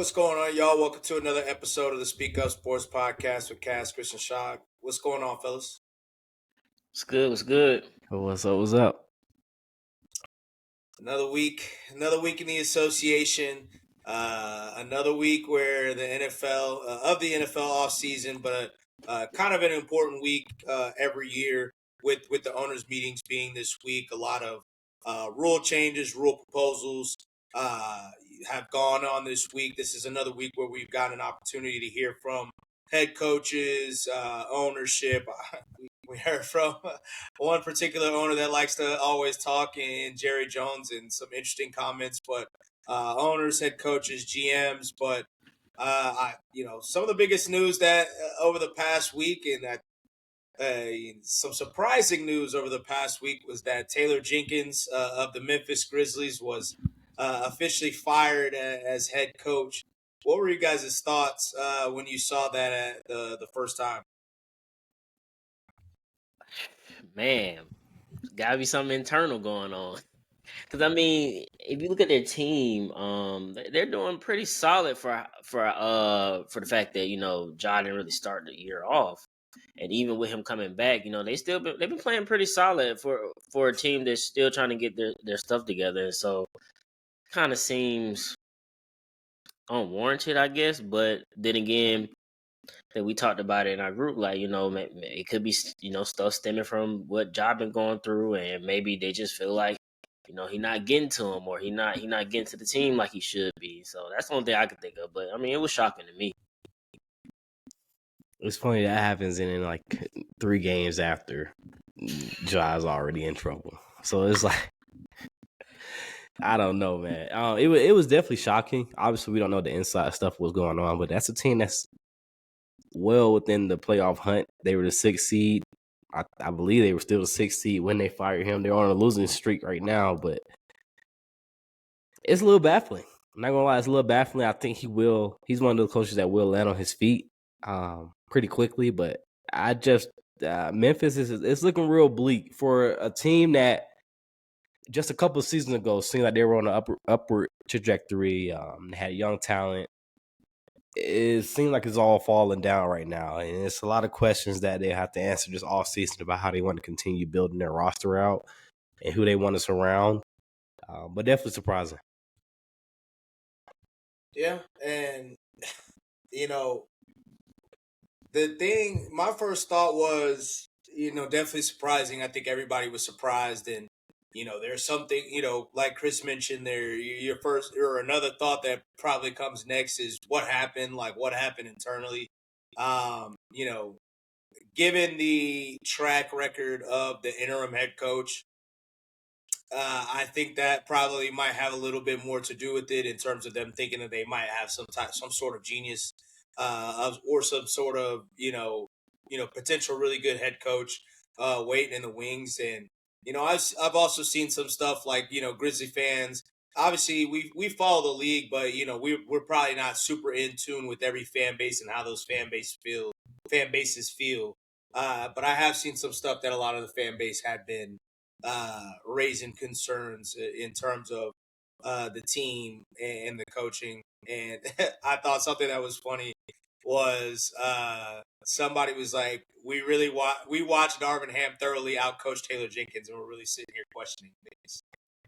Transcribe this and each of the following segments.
What's going on, y'all? Welcome to another episode of the Speak Up Sports Podcast with Cass, Chris, and Shock. What's going on, fellas? What's good? What's good? What's up? What's up? Another week in the association. Another week where the NFL of the NFL off season, but kind of an important week every year with the owners' meetings being this week. A lot of rule changes, rule proposals have gone on this week. This is another week where we've got an opportunity to hear from head coaches, ownership. We heard from one particular owner that likes to always talk, and Jerry Jones, and some interesting comments. But owners, head coaches, GMs, but some of the biggest news that over the past week, and that some surprising news over the past week was that Taylor Jenkins of the Memphis Grizzlies was officially fired as head coach. What were you guys' thoughts when you saw that the first time? Man, gotta be something internal going on. Because I mean, if you look at their team, they're doing pretty solid for the fact that Ja didn't really start the year off, and even with him coming back, they've been playing pretty solid for a team that's still trying to get their stuff together. And so, kind of seems unwarranted, I guess. But then again, that we talked about it in our group, like, it could be, stuff stemming from what Ja been going through, and maybe they just feel like, he not getting to him, or he not getting to the team like he should be. So that's the only thing I could think of. But I mean, it was shocking to me. It's funny that happens in like 3 games after Ja's already in trouble. So it's like, I don't know, man. It was definitely shocking. Obviously, we don't know the inside stuff what's going on, but that's a team that's well within the playoff hunt. They were the 6th seed. I believe they were still the 6th seed when they fired him. They're on a losing streak right now, but it's a little baffling. I'm not gonna lie, it's a little baffling. I think he's one of those coaches that will land on his feet pretty quickly, but Memphis it's looking real bleak for a team that just a couple of seasons ago seemed like they were on an upward trajectory. They had young talent. It seems like it's all falling down right now, and it's a lot of questions that they have to answer this off season about how they want to continue building their roster out and who they want to surround. But definitely surprising. Yeah, and the thing, my first thought was, definitely surprising. I think everybody was surprised, and there's something, like Chris mentioned there, your first or another thought that probably comes next is what happened internally. Given the track record of the interim head coach, I think that probably might have a little bit more to do with it in terms of them thinking that they might have some sort of genius, or some sort of potential really good head coach waiting in the wings. And I've also seen some stuff like Grizzly fans. Obviously, we follow the league, but we're probably not super in tune with every fan base and how those fan bases feel. But I have seen some stuff that a lot of the fan base had been raising concerns in terms of the team and the coaching. And I thought something that was funny was somebody was like, we watched Darvin Ham thoroughly outcoach Taylor Jenkins, and we're really sitting here questioning things.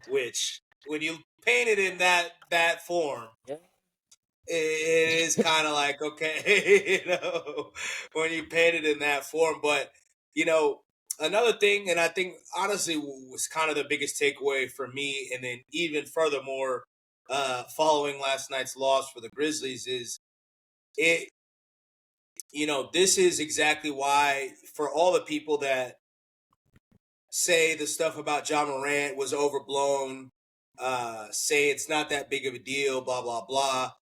Which, when you paint it in that form, it is kind of like, okay, when you paint it in that form. But another thing, and I think honestly was kind of the biggest takeaway for me, and then even furthermore, following last night's loss for the Grizzlies, is it. This is exactly why, for all the people that say the stuff about John Morant was overblown, say it's not that big of a deal, blah, blah, blah.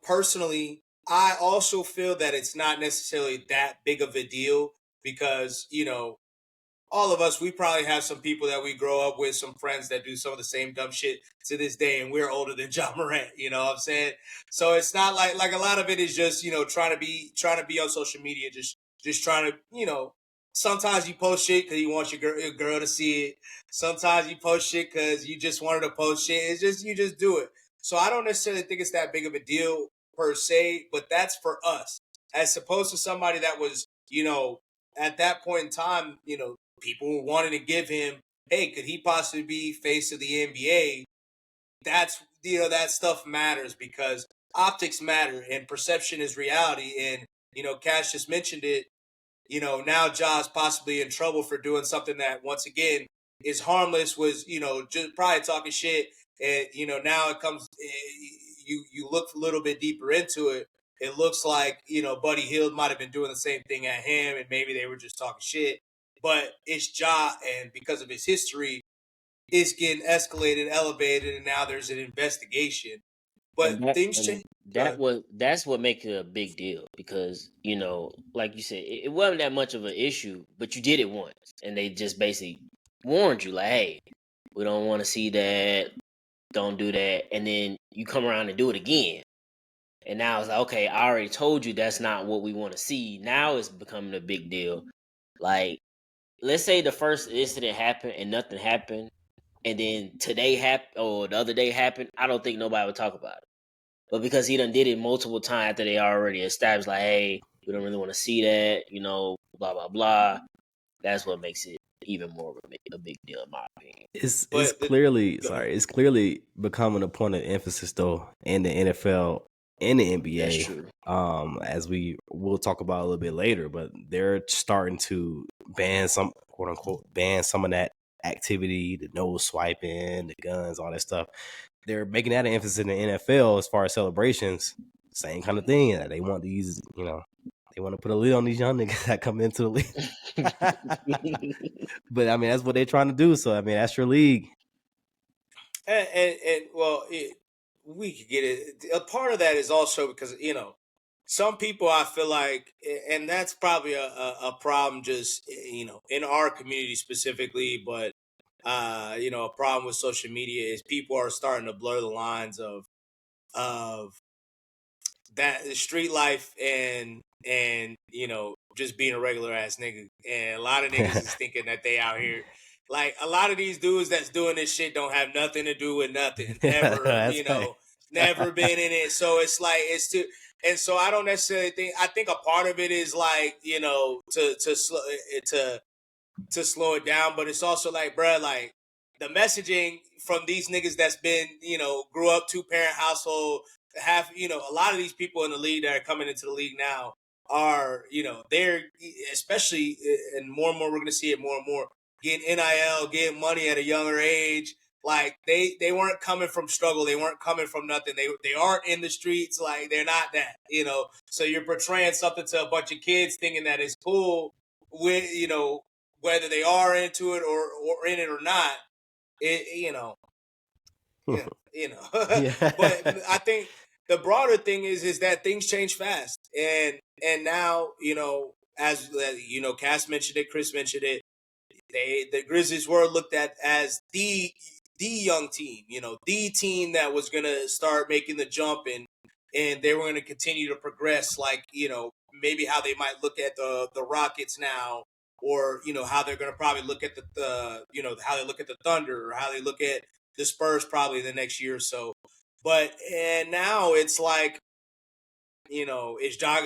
Personally, I also feel that it's not necessarily that big of a deal because, all of us, we probably have some people that we grow up with, some friends that do some of the same dumb shit to this day, and we're older than John Morant. You know what I'm saying? So it's not like a lot of it is just trying to be on social media, just trying to Sometimes you post shit because you want your girl to see it. Sometimes you post shit because you just wanted to post shit. It's just you just do it. So I don't necessarily think it's that big of a deal. per se, but that's for us. As opposed to somebody that was, at that point in time, people were wanting to give him, hey, could he possibly be face of the NBA? That's, that stuff matters because optics matter and perception is reality. And, Cash just mentioned it. Now Ja's possibly in trouble for doing something that, once again, is harmless, was, just probably talking shit. And, now it comes, you look a little bit deeper into it. It looks like, Buddy Hield might have been doing the same thing at him, and maybe they were just talking shit. But it's Ja, and because of his history, it's getting escalated, elevated, and now there's an investigation. But things change. That's what makes it a big deal because like you said, it wasn't that much of an issue, but you did it once, and they just basically warned you like, hey, we don't want to see that, don't do that, and then you come around and do it again, and now it's like, okay, I already told you that's not what we want to see. Now it's becoming a big deal. Like, let's say the first incident happened and nothing happened, and then today happened or the other day happened, I don't think nobody would talk about it. But because he done did it multiple times after they already established, like, hey, we don't really want to see that, blah, blah, blah. That's what makes it even more of a big deal, in my opinion. It's clearly becoming a point of emphasis though in the NFL and the NBA. That's true. As we'll talk about a little bit later, but they're starting to ban some, quote unquote, of that activity, the nose swiping, the guns, all that stuff. They're making that an emphasis in the NFL as far as celebrations. Same kind of thing. They want these, they want to put a lid on these young niggas that come into the league. But I mean, that's what they're trying to do. So I mean, that's your league. And well, we could get it. A part of that is also because some people, I feel like, and that's probably a problem just in our community specifically, but a problem with social media is people are starting to blur the lines of that street life and just being a regular ass nigga. And a lot of niggas is thinking that they out here. Like, a lot of these dudes that's doing this shit don't have nothing to do with nothing. Never, never been in it. So it's like, and so I don't necessarily think, I think a part of it is like, to slow it down, but it's also like, bruh, like, the messaging from these niggas that's been, grew up 2-parent household, have, a lot of these people in the league that are coming into the league now are, they're, especially, and more we're going to see it more and more, getting NIL, getting money at a younger age. Like, they weren't coming from struggle. They weren't coming from nothing. They aren't in the streets. Like, they're not that, so you're portraying something to a bunch of kids thinking that it's cool with, whether they are into it or in it or not. But I think the broader thing is that things change fast, and now, as Cass mentioned it, Chris mentioned it, the Grizzlies were looked at as the young team, the team that was gonna start making the jump, and they were gonna continue to progress, like, maybe how they might look at the Rockets now, or how they're gonna probably look at the how they look at the Thunder, or how they look at the Spurs probably the next year or so. But and now it's like, is Ja,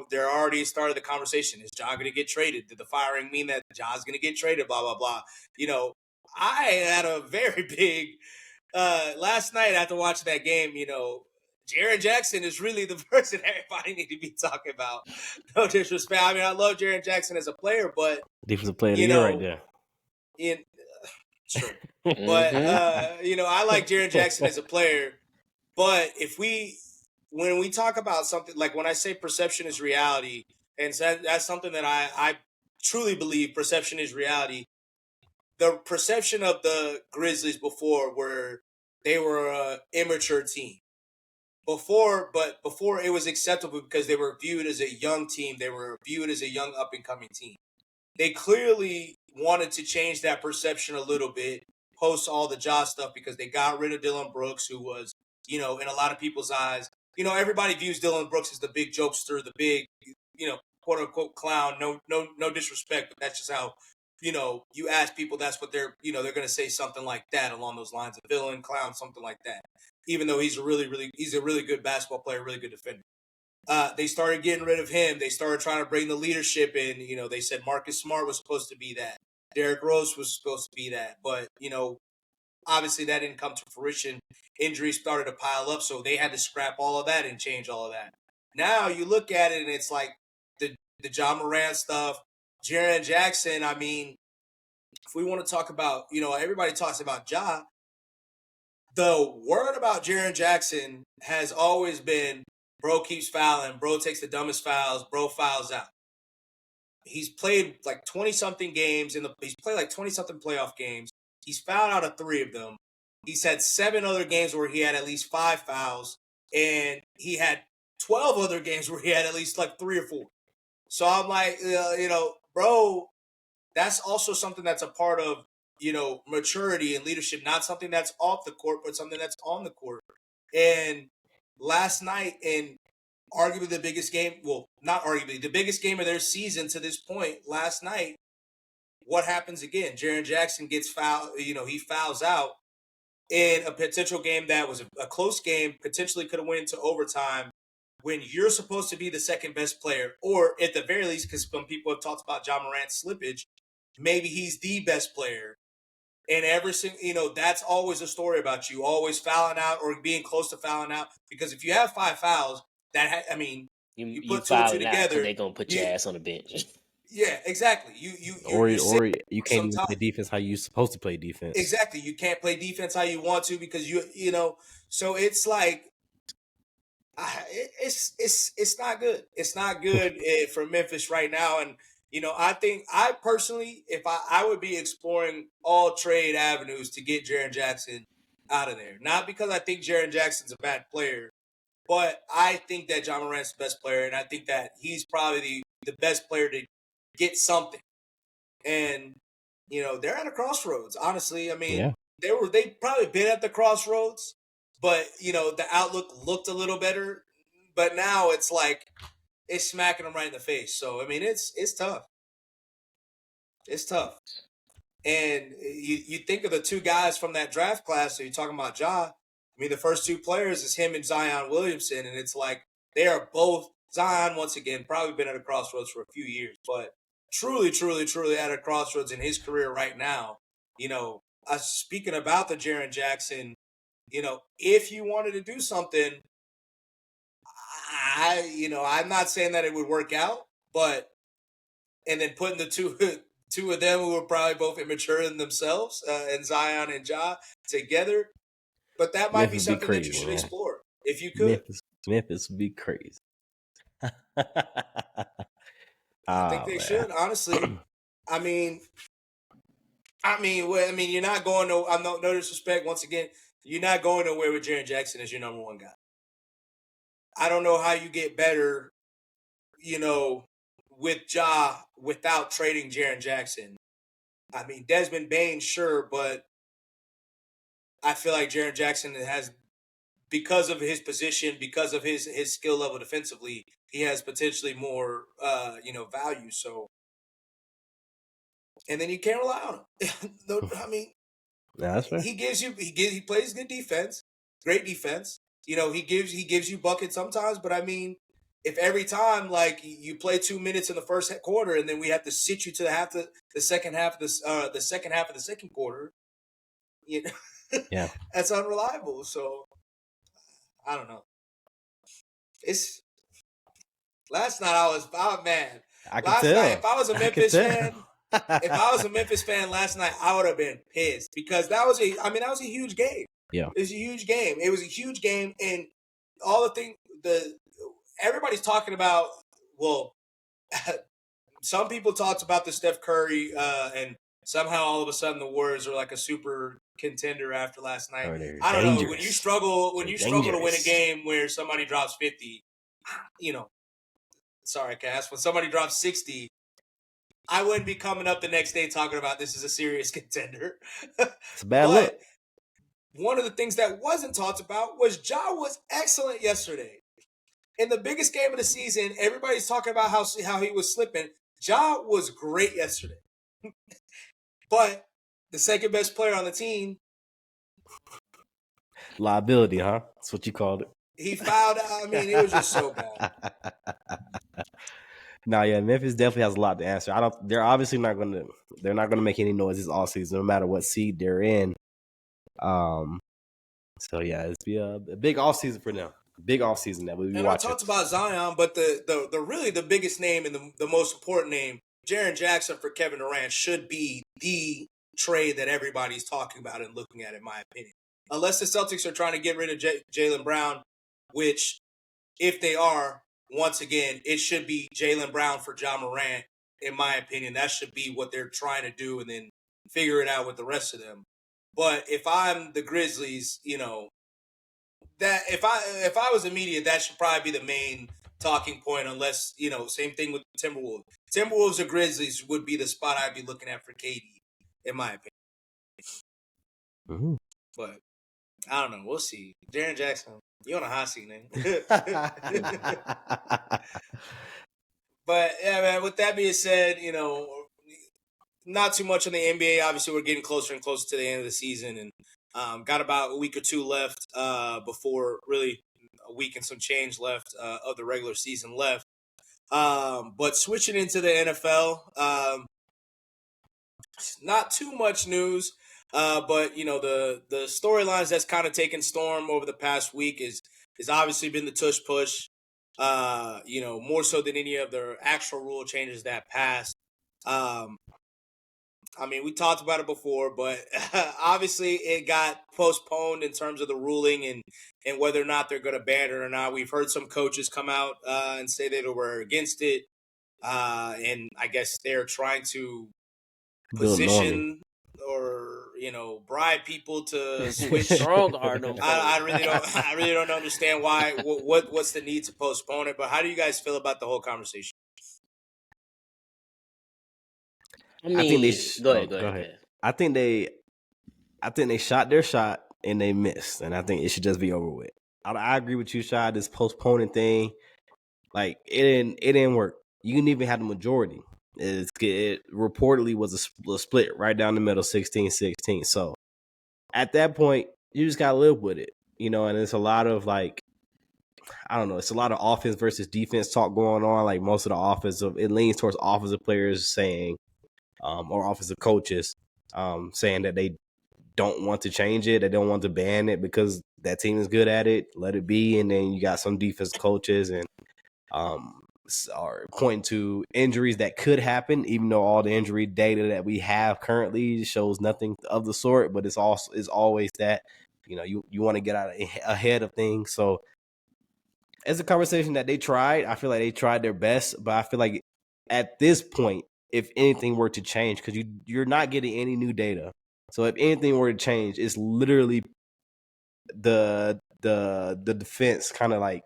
they're already started the conversation. Is Ja gonna get traded? Did the firing mean that Ja's gonna get traded? Blah blah blah. I had a very big last night after watching that game. Jaren Jackson is really the person everybody need to be talking about. No disrespect. I mean, I love Jaren Jackson as a player, but defensive player of the year right there. True. But I like Jaren Jackson as a player. But when we talk about something, like when I say perception is reality, and that's something that I truly believe, perception is reality. The perception of the Grizzlies before they were an immature team. Before it was acceptable because they were viewed as a young team. They were viewed as a young up and coming team. They clearly wanted to change that perception a little bit post all the Ja stuff, because they got rid of Dylan Brooks, who was, in a lot of people's eyes, everybody views Dylan Brooks as the big jokester, the big, quote unquote clown. No disrespect, but that's just how, you ask people, that's what they're going to say something like that along those lines, of villain, clown, something like that. even though he's a really good basketball player, really good defender. They started getting rid of him. They started trying to bring the leadership in. They said Marcus Smart was supposed to be that. Derrick Rose was supposed to be that. But, obviously that didn't come to fruition. Injuries started to pile up, so they had to scrap all of that and change all of that. Now you look at it and it's like the John Morant stuff, Jaren Jackson. I mean, if we want to talk about, everybody talks about Ja. The word about Jaren Jackson has always been, bro keeps fouling, bro takes the dumbest fouls, bro fouls out. He's played like 20-something games, he's played like 20-something playoff games. He's fouled out of 3 of them. He's had 7 other games where he had at least 5 fouls, and he had 12 other games where he had at least like 3 or 4. So I'm like, bro, that's also something that's a part of, maturity and leadership, not something that's off the court, but something that's on the court. And last night, in arguably the biggest game, well, not arguably, the biggest game of their season to this point, last night, what happens again? Jaren Jackson gets fouled, he fouls out in a potential game that was a close game, potentially could have went into overtime, when you're supposed to be the second best player, or at the very least, because some people have talked about John Morant's slippage, maybe he's the best player. And every single, that's always a story about you always fouling out or being close to fouling out. Because if you have 5 fouls, you put 2 and 2 together, they're gonna put your ass on the bench. Yeah, exactly. Or you can't even play defense how you're supposed to play defense. Exactly, you can't play defense how you want to because So it's like, it's not good. It's not good for Memphis right now. And I think I personally, if I would be exploring all trade avenues to get Jaren Jackson out of there. Not because I think Jaren Jackson's a bad player, but I think that John Morant's the best player, and I think that he's probably the best player to get something. And they're at a crossroads. Honestly, I mean, they probably been at the crossroads, but the outlook looked a little better. But now it's like it's smacking them right in the face. So I mean, it's tough. It's tough. And you think of the 2 guys from that draft class. So you're talking about Ja. I mean, the first 2 players is him and Zion Williamson, and it's like they are both, Zion once again probably been at a crossroads for a few years, but truly at a crossroads in his career right now. Speaking about the Jaren Jackson, if you wanted to do something, I'm not saying that it would work out, but and then putting the two of them who are probably both immature in themselves, and Zion and Ja together, but that might be something that you should explore if you could. Memphis would be crazy. I think they should, honestly. I mean, you're not going to. I'm no disrespect. Once again, you're not going nowhere with Jaren Jackson as your number 1 guy. I don't know how you get better, with Ja without trading Jaren Jackson. I mean, Desmond Bain, sure, but I feel like Jaren Jackson has, because of his position, because of his skill level defensively, he has potentially more, value. So, and then you can't rely on him. I mean, that's fair. He plays good defense, great defense. He gives you buckets sometimes, but I mean, if every time like you play 2 minutes in the first quarter and then we have to sit you to the second half of the second quarter, yeah, that's unreliable. So I don't know. It's last night I was man. Last night, if I was a Memphis fan, if I was a Memphis fan last night, I would have been pissed because that was a huge game. Yeah, it was a huge game. It was a huge game, and all everybody's talking about. Well, some people talked about the Steph Curry, and somehow all of a sudden the Warriors are like a super contender after last night. I don't know. When you struggle to win a game where somebody drops 50, sorry, Cass. When somebody drops 60, I wouldn't be coming up the next day talking about this is a serious contender. It's a bad look. One of the things that wasn't talked about was Ja was excellent yesterday. In the biggest game of the season, everybody's talking about how he was slipping. Ja was great yesterday. But the second best player on the team Liability, huh? That's what you called it. He fouled out. I mean, it was just so bad. No, yeah, Memphis definitely has a lot to answer. They're obviously not gonna. They're not gonna make any noises all season, no matter what seed they're in. So yeah, it's be a big off season for them. Big off season that we'll be And I watching. talked about Zion, but the really the biggest name and the most important name, Jaren Jackson for Kevin Durant, should be the trade that everybody's talking about and looking at, in my opinion. Unless the Celtics are trying to get rid of Jaylen Brown, which if they are, once again, it should be Jaylen Brown for Ja Morant, in my opinion. That should be what they're trying to do, and then figure it out with the rest of them. But if I'm the Grizzlies, that if I was immediate, that should probably be the main talking point. Unless same thing with Timberwolves. Timberwolves or Grizzlies would be the spot I'd be looking at for KD, in my opinion. Mm-hmm. But I don't know. We'll see. Jaren Jackson, you on a hot seat, man. But yeah, man. With that being said, not too much on the NBA. Obviously, we're getting closer and closer to the end of the season, and got about a week or two left before really a week and some change left of the regular season left. But switching into the NFL, not too much news. But the storylines that's kind of taken storm over the past week is obviously been the tush push. More so than any of the actual rule changes that passed. I mean, we talked about it before, but obviously it got postponed in terms of the ruling and whether or not they're going to ban it or not. We've heard some coaches come out and say that they were against it, and I guess they're trying to position or bribe people to switch. Strong arm them. I really don't understand why. What's the need to postpone it? But how do you guys feel about the whole conversation? I think go ahead. I think they shot their shot and they missed, and I think it should just be over with. I agree with you, Shad. This postponing thing, like it didn't work. You didn't even have the majority. It reportedly was a split right down the middle, 16-16. So at that point, you just gotta live with it, And it's a lot of it's a lot of offense versus defense talk going on. Like most of the it leans towards offensive players saying, or offensive coaches, saying that they don't want to change it, they don't want to ban it because that team is good at it. Let it be. And then you got some defense coaches and are pointing to injuries that could happen, even though all the injury data that we have currently shows nothing of the sort. But it's always that you want to get out ahead of things. So it's a conversation that they tried. I feel like they tried their best, but I feel like at this point, if anything were to change, because you're not getting any new data, so if anything were to change, it's literally the defense kind of like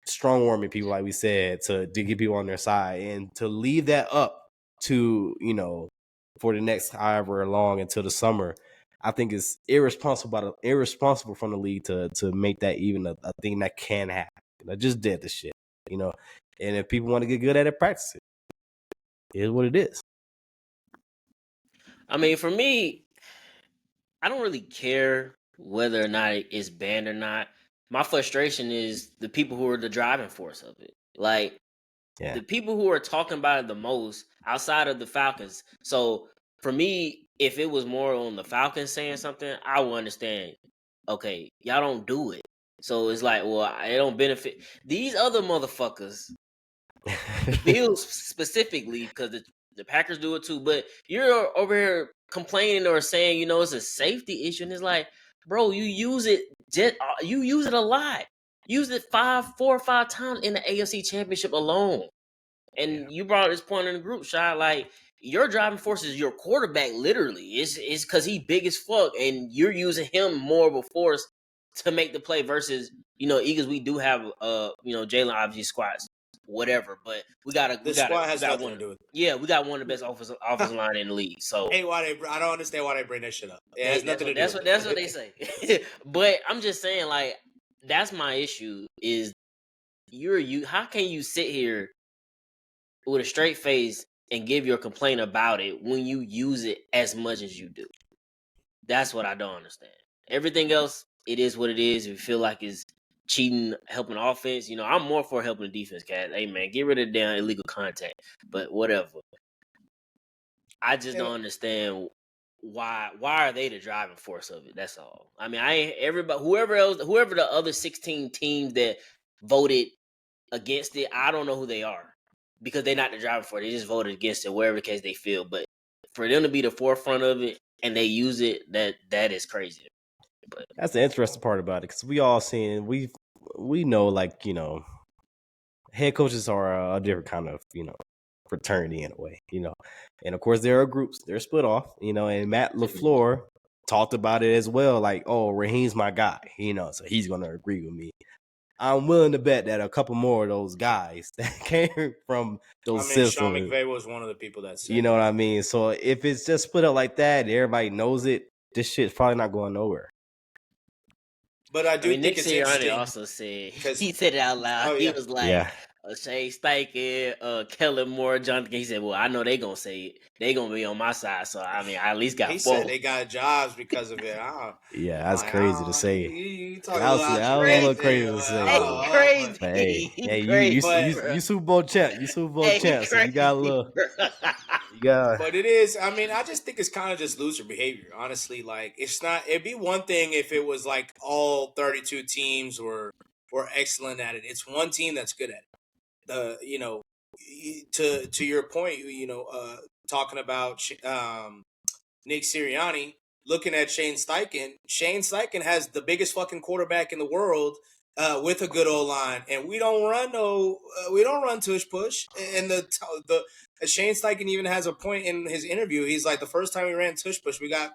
strong warming people, like we said, to get people on their side, and to leave that up to for the next however long until the summer. I think it's irresponsible from the league to make that even a thing that can happen. I just did this shit, And if people want to get good at it, practice it. It is what it is. I mean, for me, I don't really care whether or not it's banned or not. My frustration is the people who are the driving force of it. Like, the people who are talking about it the most outside of the Falcons. So, for me, if it was more on the Falcons saying something, I would understand. Okay, y'all don't do it. So, it's like, well, it don't benefit. These other motherfuckers, Bills specifically, because the Packers do it too, but you're over here complaining or saying, it's a safety issue, and it's like, bro, you use it a lot. Use it 4 or 5 times in the AFC Championship alone. And you brought this point in the group shot, like your driving force is your quarterback. Literally, it's because he big as fuck, and you're using him more of a force to make the play versus Eagles. We do have Jalen obviously squats whatever, but we got nothing one to do with it. Yeah, we got one of the best offensive line in the league. So I don't understand why they bring that shit up. It has nothing to do. That's what they say. But I'm just saying, like, that's my issue. Is how can you sit here with a straight face and give your complaint about it when you use it as much as you do? That's what I don't understand. Everything else, it is what it is. If you feel like it's cheating, helping offense, I'm more for helping the defense, Cat. Hey, man, get rid of the damn illegal contact. But whatever. I just don't understand why are they the driving force of it? That's all. I mean, I ain't everybody, whoever the other 16 teams that voted against it, I don't know who they are because they're not the driving force. They just voted against it, wherever the case they feel. But for them to be the forefront of it and they use it, that is crazy. But that's the interesting part about it, because we all seen we know, like, head coaches are a different kind of fraternity in a way, and of course there are groups, they're split off, and Matt LaFleur talked about it as well, like, oh, Raheem's my guy, so he's gonna agree with me. I'm willing to bet that a couple more of those guys that came from those systems. Sean McVay was one of the people that said, you know what I mean? So if it's just split up like that, everybody knows it, this shit's probably not going nowhere. But I think Nick it's Sirianni interesting. also said, he said it out loud. He was like, Shane Steichen, Kellen Moore, Jonathan. He said, well, I know they going to say it. They going to be on my side. So, I mean, I at least got He four. said they got jobs because of it. Yeah, that's crazy to say. You talking that was a little crazy to say. Crazy. You Super Bowl champ. You Super Bowl champ. So you got a little. But it is. I mean, I just think it's kind of just loser behavior. Honestly, like, it's not. It'd be one thing if it was like all 32 teams were excellent at it. It's one team that's good at it. To your point, talking about Nick Sirianni, looking at Shane Steichen. Shane Steichen has the biggest fucking quarterback in the world with a good old line, and we don't run tush push. And the Shane Steichen even has a point in his interview. He's like, the first time we ran tush push, we got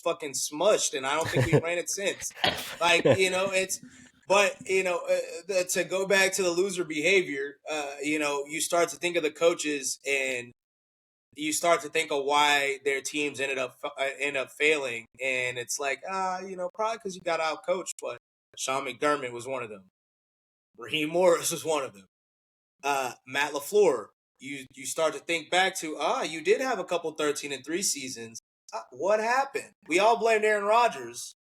fucking smushed, and I don't think we ran it since. Like, it's. But, to go back to the loser behavior, you start to think of the coaches and you start to think of why their teams end up failing. And it's like, probably because you got out coached. But Sean McDermott was one of them. Raheem Morris was one of them. Matt LaFleur, you start to think back to, you did have a couple 13-3 seasons. What happened? We all blamed Aaron Rodgers.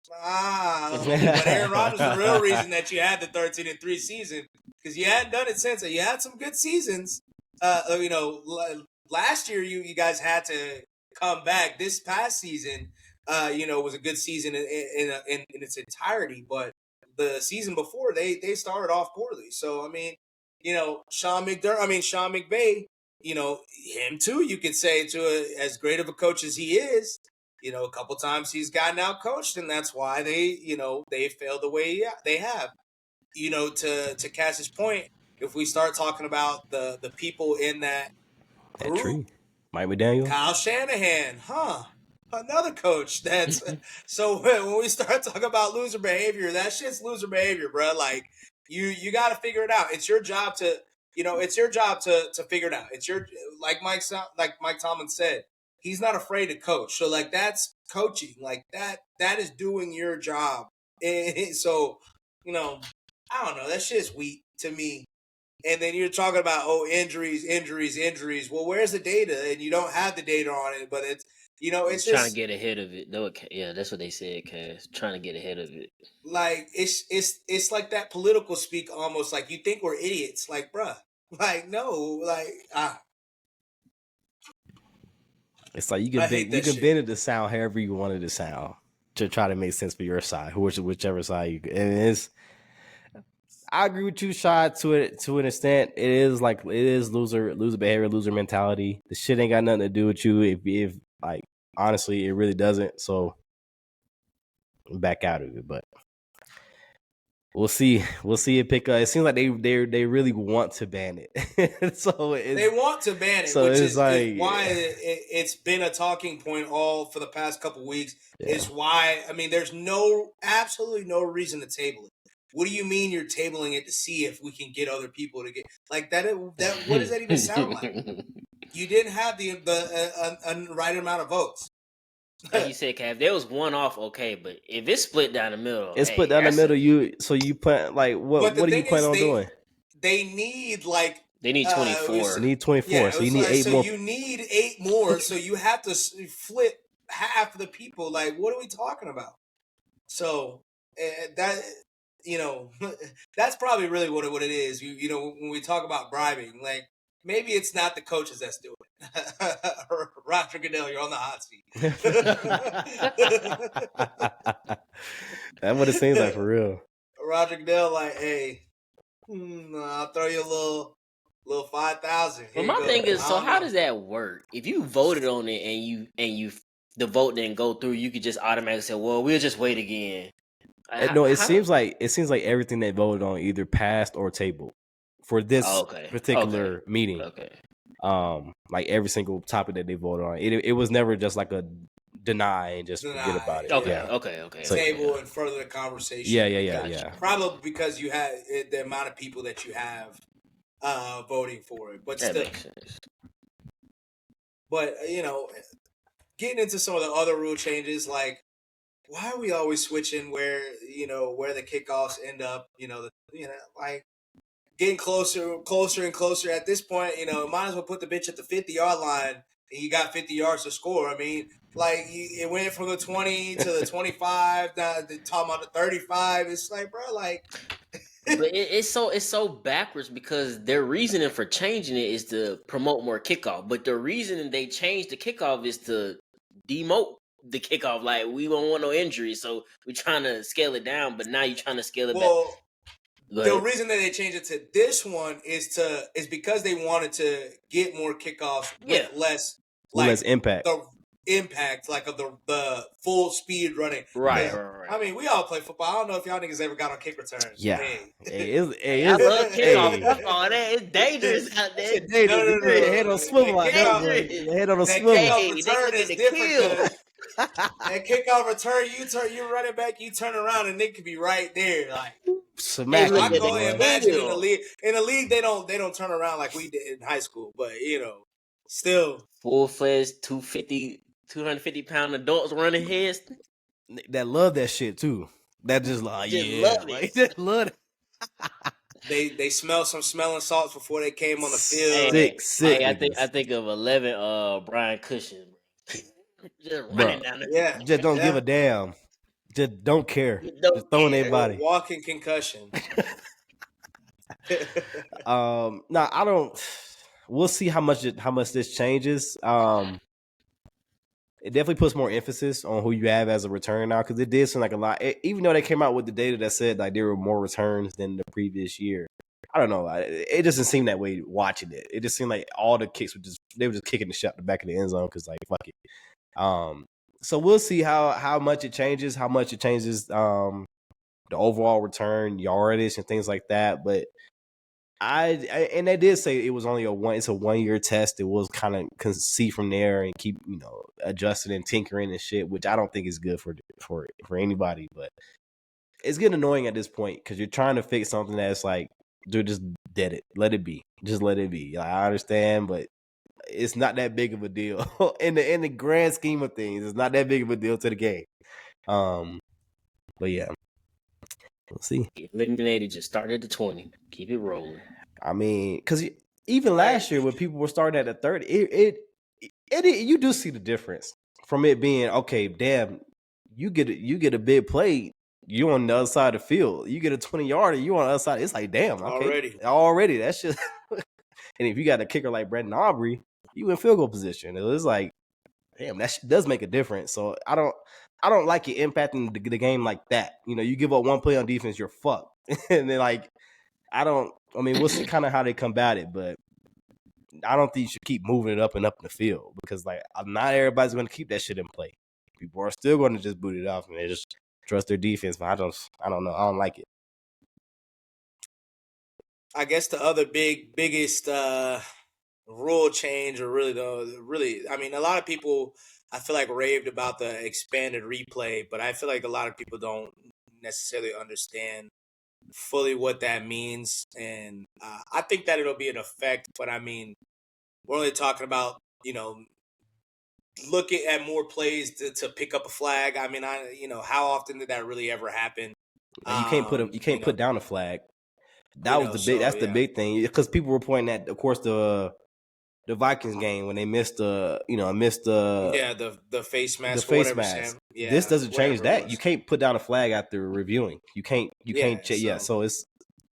But Aaron Rodgers was the real reason that you had the 13-3 season, because you hadn't done it since. You had some good seasons. Last year you guys had to come back. This past season, was a good season in its entirety. But the season before, they started off poorly. So I mean, Sean McVay, him too. You could say, as great of a coach as he is. A couple times he's gotten out coached, and that's why they failed the way they have. To Cass's point, if we start talking about the people in that group, tree, Mike McDaniel, Kyle Shanahan, another coach. That's so when we start talking about loser behavior, that shit's loser behavior, bro. Like you got to figure it out. It's your job to figure it out. It's your like Mike Tomlin said. He's not afraid to coach. So, like, that's coaching. Like, that is doing your job. And so, I don't know. That shit's weak to me. And then you're talking about, injuries. Well, where's the data? And you don't have the data on it. But it's, it's trying just to get ahead of it. Yeah, that's what they said, Cass. Trying to get ahead of it. Like, it's like that political speak almost. Like, you think we're idiots. Like, bruh. Like, no. Like, It's like you can bend it to sound however you want it to sound to try to make sense for your side, whichever side I agree with you, Shad, to an extent. It is loser behavior, loser mentality. The shit ain't got nothing to do with you. If like, honestly, it really doesn't. So back out of it, but we'll see. We'll see it pick up. It seems like they really want to ban it. So they want to ban it, so which is like, why it's been a talking point all for the past couple weeks. Yeah. Is why, I mean, there's absolutely no reason to table it. What do you mean you're tabling it to see if we can get other people to get like that? What does that even sound like? You didn't have the right amount of votes. Like you said, Cav, there was one off, okay, but if it's split down the middle, it's split down the middle. You plan like what do you plan on doing? They need 24. They need 24. Yeah, so you need 8 more. So you need 8 more. So you have to flip half the people. Like, what are we talking about? So that that's probably really what it is. When we talk about bribing, like maybe it's not the coaches that's doing it. Roger Goodell, you're on the hot seat. That's what it seems like for real. Roger Goodell, like, hey, I'll throw you a little 5,000. Well, my thing is, so how does that work? If you voted on it and you the vote didn't go through, you could just automatically say, "Well, we'll just wait again." No, it seems like everything they voted on either passed or tabled for this particular meeting. Okay. Like every single topic that they voted on, it was never just like a deny and just forget about it. Okay. So, table and further the conversation. Yeah. Probably because you had the amount of people that you have voting for it, but that still. Makes sense. But getting into some of the other rule changes, like why are we always switching where the kickoffs end up? Like getting closer and closer. At this point, might as well put the bitch at the 50-yard line, and you got 50 yards to score. I mean, like it went from the 20 to the 25. Now they're talking about the 35. It's like, bro, like. But it's so backwards because their reasoning for changing it is to promote more kickoff. But the reason they changed the kickoff is to demote the kickoff. Like we don't want no injuries, so we're trying to scale it down. But now you're trying to scale it back. The reason that they changed it to this one is because they wanted to get more kickoffs with less impact. The impact of the full speed running. Right. I mean, we all play football. I don't know if y'all niggas ever got on kick returns. Yeah. Hey. I love kickoff football. It's dangerous out there. No. Head on swivel. Head on a swivel. Kickoff return is different. That kickoff return, you running back, you turn around and they could be right there. Like smack. I can only imagine in the league. In the league, they don't turn around like we did in high school. But still full-fledged 250-pound adults running heads that love that shit too. That just like love it. Just love it. They smell some smelling salts before they came on the field. Sick. I think of 11 Brian Cushion. Just running down the just don't give a damn. Just don't care. Just throwing their body. Walking concussion. No, I don't. We'll see how much this changes. It definitely puts more emphasis on who you have as a return now, because it did seem like a lot. Even though they came out with the data that said like there were more returns than the previous year, I don't know. It doesn't seem that way watching it. It just seemed like all the kicks were just kicking the shot in the back of the end zone because like fuck it. So we'll see how much it changes, the overall return yardage and things like that. But and they did say it was only it's a 1 year test. It was kind of see from there and keep adjusting and tinkering and shit, which I don't think is good for anybody. But it's getting annoying at this point because you're trying to fix something that's like, dude, just dead it, let it be, just let it be. Like, I understand, but it's not that big of a deal in the grand scheme of things. It's not that big of a deal to the game. But yeah, we'll see. Eliminated, just start at the 20. Keep it rolling. I mean, because even last year when people were starting at the 30, you do see the difference from it being okay. Damn, you get a big play, you on the other side of the field. You get a 20-yarder, you on the other side. It's like damn, okay, already that's just. And if you got a kicker like Brandon Aubrey, you in field goal position. It's like, damn, that shit does make a difference. So I don't like it impacting the game like that. You give up one play on defense, you're fucked. And then like, we'll see kind of how they combat it, but I don't think you should keep moving it up and up in the field because like not everybody's going to keep that shit in play. People are still going to just boot it off and they just trust their defense. But I don't know. I don't like it. I guess the other biggest rule change, or really, I mean, a lot of people I feel like raved about the expanded replay, but I feel like a lot of people don't necessarily understand fully what that means, and I think that it'll be an effect. But I mean, we're only talking about looking at more plays to pick up a flag. I mean, how often did that really ever happen? You can't put down a flag. That was the big. That's the big thing because people were pointing at, of course, the the Vikings game when they missed the the face the mask or face whatever, mask. Sam. Yeah, This doesn't change whatever it that. You was. can't put down a flag after reviewing. You can't check. Yeah, So so it's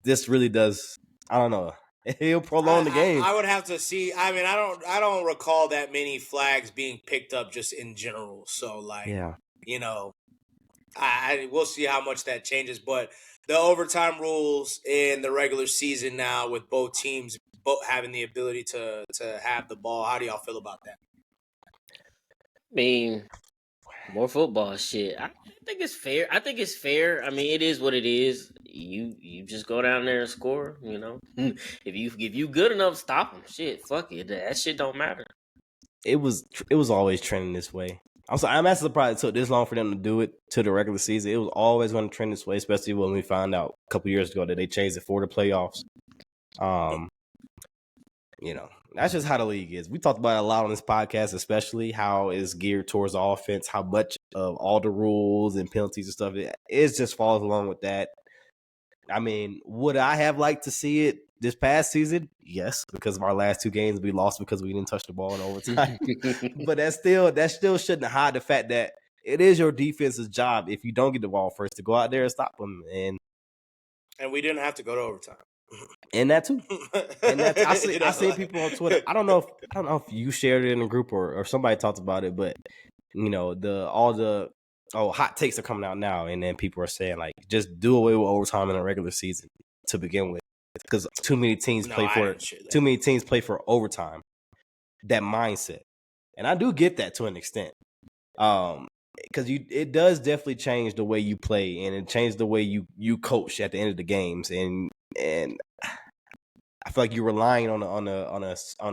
this really does. I don't know. It'll prolong the game. I would have to see. I mean, I don't recall that many flags being picked up just in general. So like, Yeah. We'll see how much that changes. But the overtime rules in the regular season now, with both teams both having the ability to have the ball, how do y'all feel about that? I mean, more football shit. I think it's fair. I mean, it is what it is. You just go down there and score. You know, if you good enough, stop them. Shit, fuck it. That shit don't matter. It was always trending this way. I'm actually surprised it took this long for them to do it to the regular season. It was always going to trend this way, especially when we found out a couple years ago that they changed it for the playoffs. That's just how the league is. We talked about it a lot on this podcast, especially how it's geared towards the offense, how much of all the rules and penalties and stuff, it just follows along with that. I mean, would I have liked to see it this past season? Yes, because of our last two games, we lost because we didn't touch the ball in overtime. But that still shouldn't hide the fact that it is your defense's job, if you don't get the ball first, to go out there and stop them. And we didn't have to go to overtime. And that too. And that I see people on Twitter. I don't know if you shared it in a group or somebody talked about it, but hot takes are coming out now, and then people are saying like just do away with overtime in a regular season to begin with, because too many teams play for overtime. That mindset, and I do get that to an extent, because it does definitely change the way you play, and it changes the way you coach at the end of the games, and I feel like you're relying on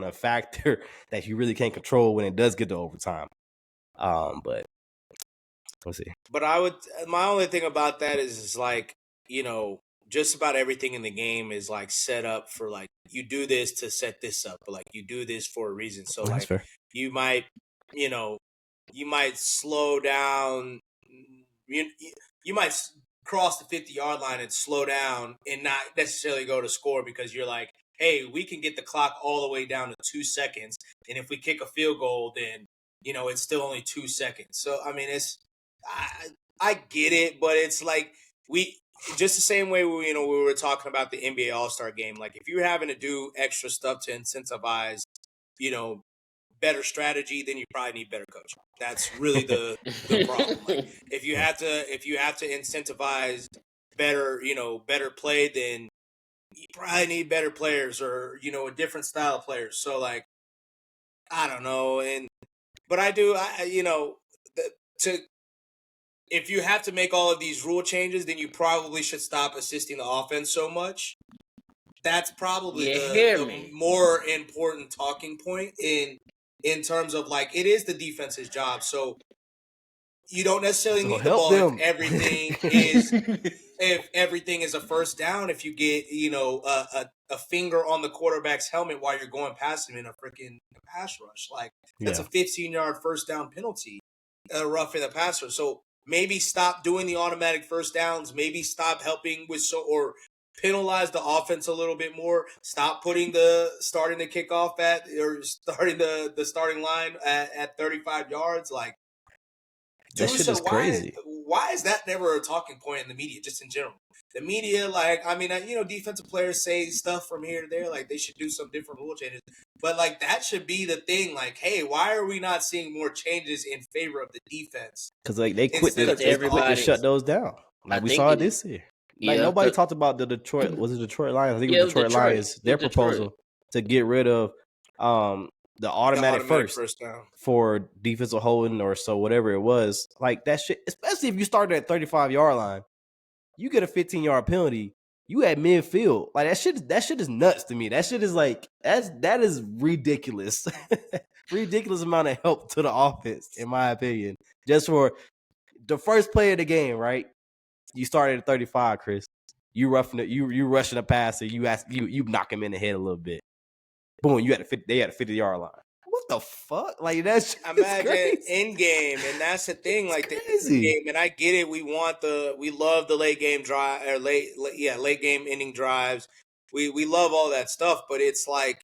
a factor that you really can't control when it does get to overtime. But let's see. But my only thing about that is like, just about everything in the game is like set up for like, you do this to set this up, but like you do this for a reason. So That's like fair. you might slow down, you might cross the 50-yard line and slow down and not necessarily go to score, because you're like, hey, we can get the clock all the way down to 2 seconds, and if we kick a field goal, then it's still only 2 seconds. So I mean, I get it, but it's like just the same way we were talking about the NBA All-Star game. Like if you're having to do extra stuff to incentivize, better strategy, then you probably need better coaching. That's really the problem. Like, if you have to incentivize better play, then you probably need better players, or a different style of players. So like, I don't know, but I do. If you have to make all of these rule changes, then you probably should stop assisting the offense so much. That's probably the more important talking point in terms of like, it is the defense's job. So you don't necessarily need the ball if everything is a first down. If you get a finger on the quarterback's helmet while you're going past him in a freaking pass rush, like that's a 15-yard first down penalty, roughing the passer. So maybe stop doing the automatic first downs. Maybe stop helping or penalize the offense a little bit more. Stop starting the kickoff starting the starting line at 35 yards. Like, that shit is crazy. Why is that never a talking point in the media, just in general? The media, like, I mean, defensive players say stuff from here to there, like they should do some different rule changes. But like, that should be the thing. Like, hey, why are we not seeing more changes in favor of the defense? Because like they quit to shut those down. Like we saw it this year. Like nobody talked about the Detroit. Was it Detroit Lions? I think it was Detroit Lions. Their proposal to get rid of the automatic first down for defensive holding or so, whatever it was. Like that shit, especially if you started at 35-yard line, you get a 15-yard penalty. You at midfield. Like that shit is nuts to me. That shit is like that is ridiculous. Ridiculous amount of help to the offense, in my opinion. Just for the first play of the game, right? You started at 35, Chris. You roughing it. You rushing a pass, and you knock him in the head a little bit. Boom! They had a 50-yard line. What the fuck? Like that's imagine in game, and that's the thing. Like the in game, and I get it. We love the late game drive or late game inning drives. We love all that stuff, but it's like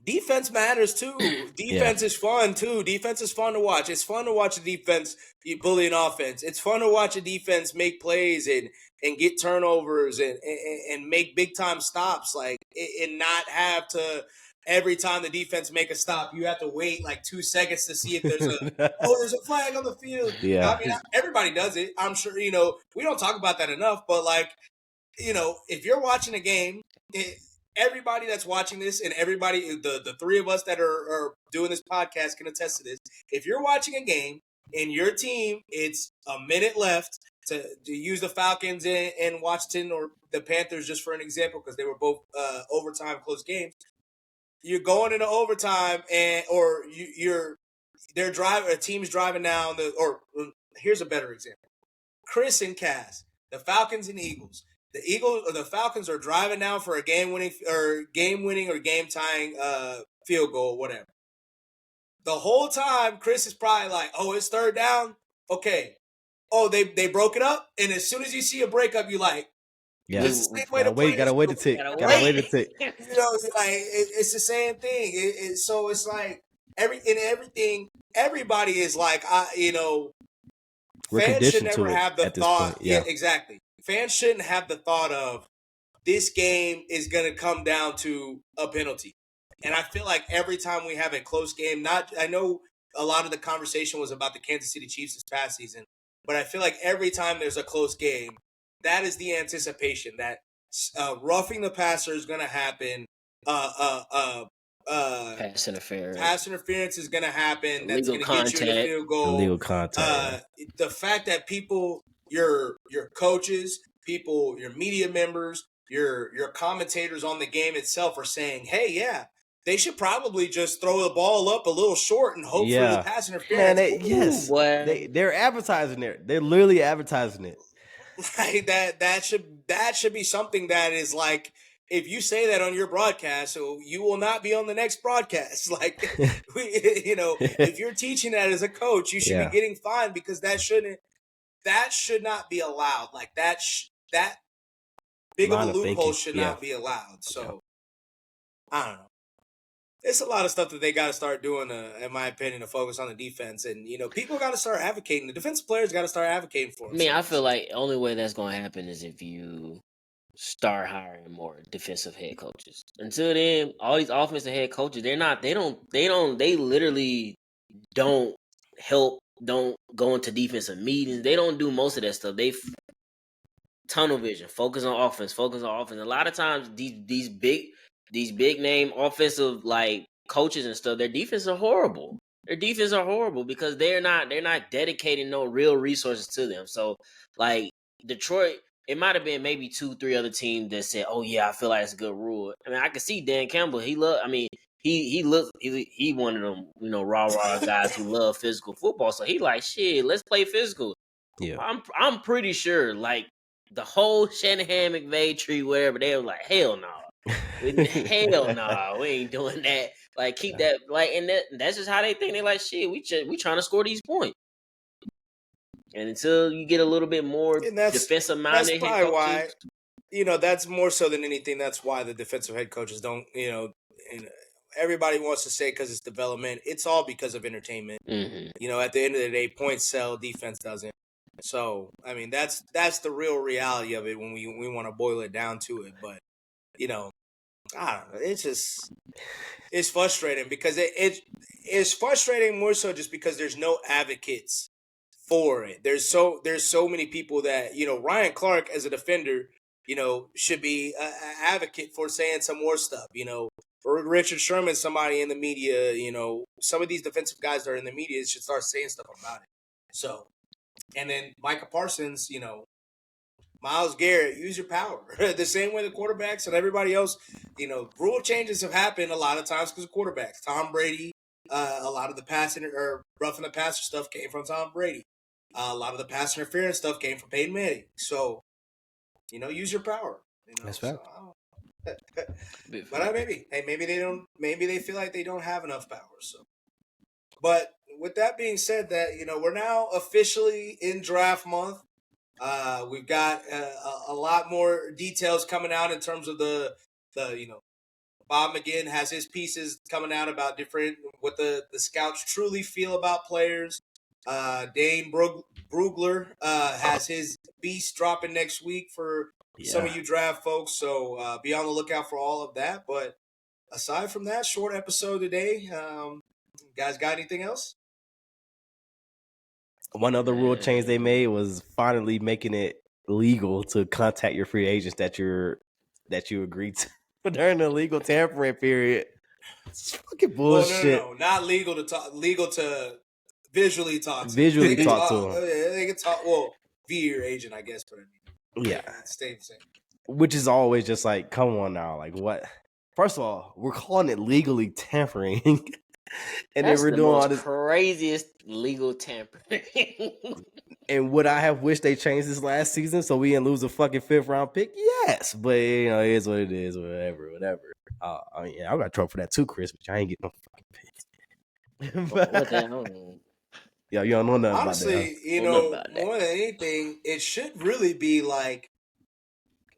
defense matters too. Defense is fun too. Defense is fun to watch. It's fun to watch a defense bully an offense. It's fun to watch a defense make plays and get turnovers and make big time stops, like, and not have to every time the defense make a stop, you have to wait like 2 seconds to see if there's there's a flag on the field. Yeah. I mean, everybody does it. I'm sure, we don't talk about that enough, but like, if you're watching a game, everybody that's watching this and everybody, the three of us that are doing this podcast can attest to this. If you're watching a game and your team, it's a minute left to use the Falcons and Washington or the Panthers just for an example, because they were both overtime close games. You're going into overtime they're driving, a team's driving down here's a better example. Chris and Cass, the Falcons and Eagles. The Falcons are driving down for a game winning or game tying field goal, whatever. The whole time, Chris is probably like, "Oh, it's third down. Okay. Oh, they broke it up." And as soon as you see a breakup, you like, Yeah, it's the same way to play. gotta wait to tick. It's like it's the same thing. So it's like everything. Everybody is like, we're fans should conditioned to never it have the at this thought. point. Yeah, exactly. Fans shouldn't have the thought of this game is going to come down to a penalty. And I feel like every time we have a close game, I know a lot of the conversation was about the Kansas City Chiefs this past season, but I feel like every time there's a close game, that is the anticipation that roughing the passer is going to happen. Pass interference. Pass interference is going to happen. That's going to get you in a field goal. Illegal contact. The fact that people, your coaches, people, your media members, your commentators on the game itself are saying, "Hey, yeah, they should probably just throw the ball up a little short and hope for the pass interference." Man, they're advertising it. They're literally advertising it. Like that should be something that is like, if you say that on your broadcast, so you will not be on the next broadcast. Like, if you're teaching that as a coach, you should be getting fined, because that should not be allowed. Like that big of a loophole should not be allowed. So I don't know. It's a lot of stuff that they got to start doing, in my opinion, to focus on the defense. And, people got to start advocating. The defensive players got to start advocating for them. I mean, I feel like the only way that's going to happen is if you start hiring more defensive head coaches. Until then, all these offensive head coaches, they literally don't help, don't go into defensive meetings. They don't do most of that stuff. They tunnel vision, focus on offense. A lot of times these big name offensive like coaches and stuff, their defense are horrible. Because they're not dedicating no real resources to them. So like Detroit, it might have been maybe 2-3 other teams that said, "Oh yeah, I feel like it's a good rule." I mean, I can see Dan Campbell. He one of them, rah guys who love physical football. So he like, shit, let's play physical. Yeah, I'm pretty sure like the whole Shanahan McVay tree, wherever, they were like, hell no. Hell no, we ain't doing that. Like, keep that, like, and that's just how they think. They like, shit, we trying to score these points. And until you get a little bit more defensive minded, that's probably why. That's more so than anything. That's why the defensive head coaches don't. Everybody wants to say because it's development. It's all because of entertainment. Mm-hmm. At the end of the day, points sell, defense doesn't. So I mean, that's the real reality of it when we want to boil it down to it. But I don't know. It's frustrating because it's frustrating more so just because there's no advocates for it. There's so many people that, Ryan Clark as a defender, should be an advocate for saying some more stuff, for Richard Sherman, somebody in the media, some of these defensive guys that are in the media should start saying stuff about it. So, and then Micah Parsons, Myles Garrett, use your power. The same way the quarterbacks and everybody else, rule changes have happened a lot of times because of quarterbacks. Tom Brady, a lot of the passing or roughing the passer stuff came from Tom Brady. A lot of the pass interference stuff came from Peyton Manning. So, use your power. That's right. But maybe they don't. Maybe they feel like they don't have enough power. So, but with that being said, that we're now officially in draft month. We've got a lot more details coming out in terms of the Bob McGinn has his pieces coming out about what the scouts truly feel about players. Dane Brugler has his beast dropping next week for some of you draft folks. So be on the lookout for all of that. But aside from that, short episode today. Guys, got anything else? One other rule change they made was finally making it legal to contact your free agents that you agreed to during the legal tampering period. It's fucking bullshit. No, not legal to talk. Legal to visually talk to. Visually talk to them. They can talk. Well, via your agent, I guess. But I mean, yeah, same. Which is always just like, come on now, like what? First of all, we're calling it legally tampering, and that's then we're the doing most all this craziest legal tampering. And would I have wished they changed this last season so we didn't lose a fucking 5th round pick? Yes, but it is what it is. Whatever. I mean, I got trouble for that too, Chris. But I ain't getting no fucking pick. What the hell? Yeah, you don't know nothing Honestly, about that. you know, more than anything, it should really be like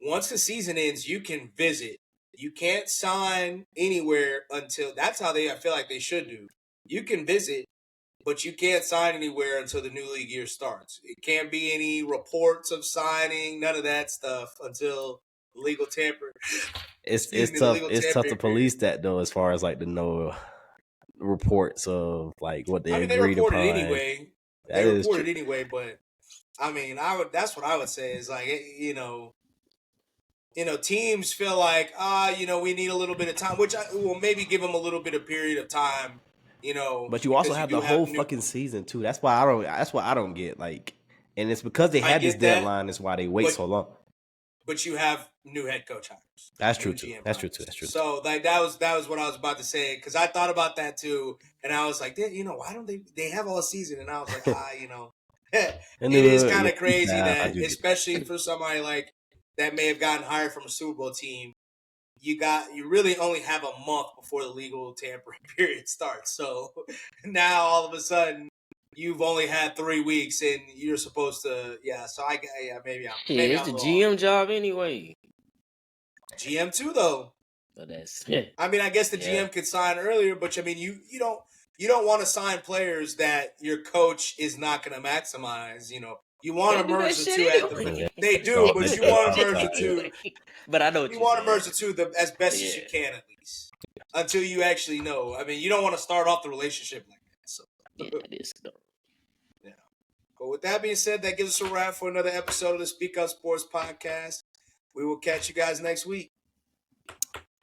once the season ends, you can visit. You can't sign anywhere until that's how I feel like they should do. You can visit, but you can't sign anywhere until the new league year starts. It can't be any reports of signing, none of that stuff until legal tampering. It's tough. It's tough to police that though, as far as like the no reports of like what they agreed upon. They reported anyway, but I mean, that's what I would say is like teams feel like we need a little bit of time, which I will maybe give them a little bit of period of time. But you also have the whole fucking season too. That's why I don't get like, and it's because they had this deadline. That's why they wait so long. But you have new head coach hires. That's true too. That's true. So like that was what I was about to say because I thought about that too, and I was like, why don't they have all season? And I was like, it is kind of crazy that, especially for somebody like that may have gotten hired from a Super Bowl team. You really only have a month before the legal tampering period starts. So now all of a sudden you've only had 3 weeks and you're supposed to, So maybe it's the GM job anyway. GM too though. But that's I mean, I guess the GM could sign earlier, but I mean, you don't want to sign players that your coach is not going to maximize. You want to merge the two. They do, but you want to merge the two. But I know what you want to merge the two as best as you can, at least, until you actually know. I mean, you don't want to start off the relationship like that. So it is. Yeah. But with that being said, that gives us a wrap for another episode of the Speak Up Sports Podcast. We will catch you guys next week.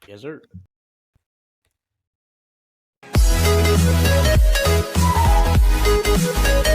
Yes, sir. We'll be right back.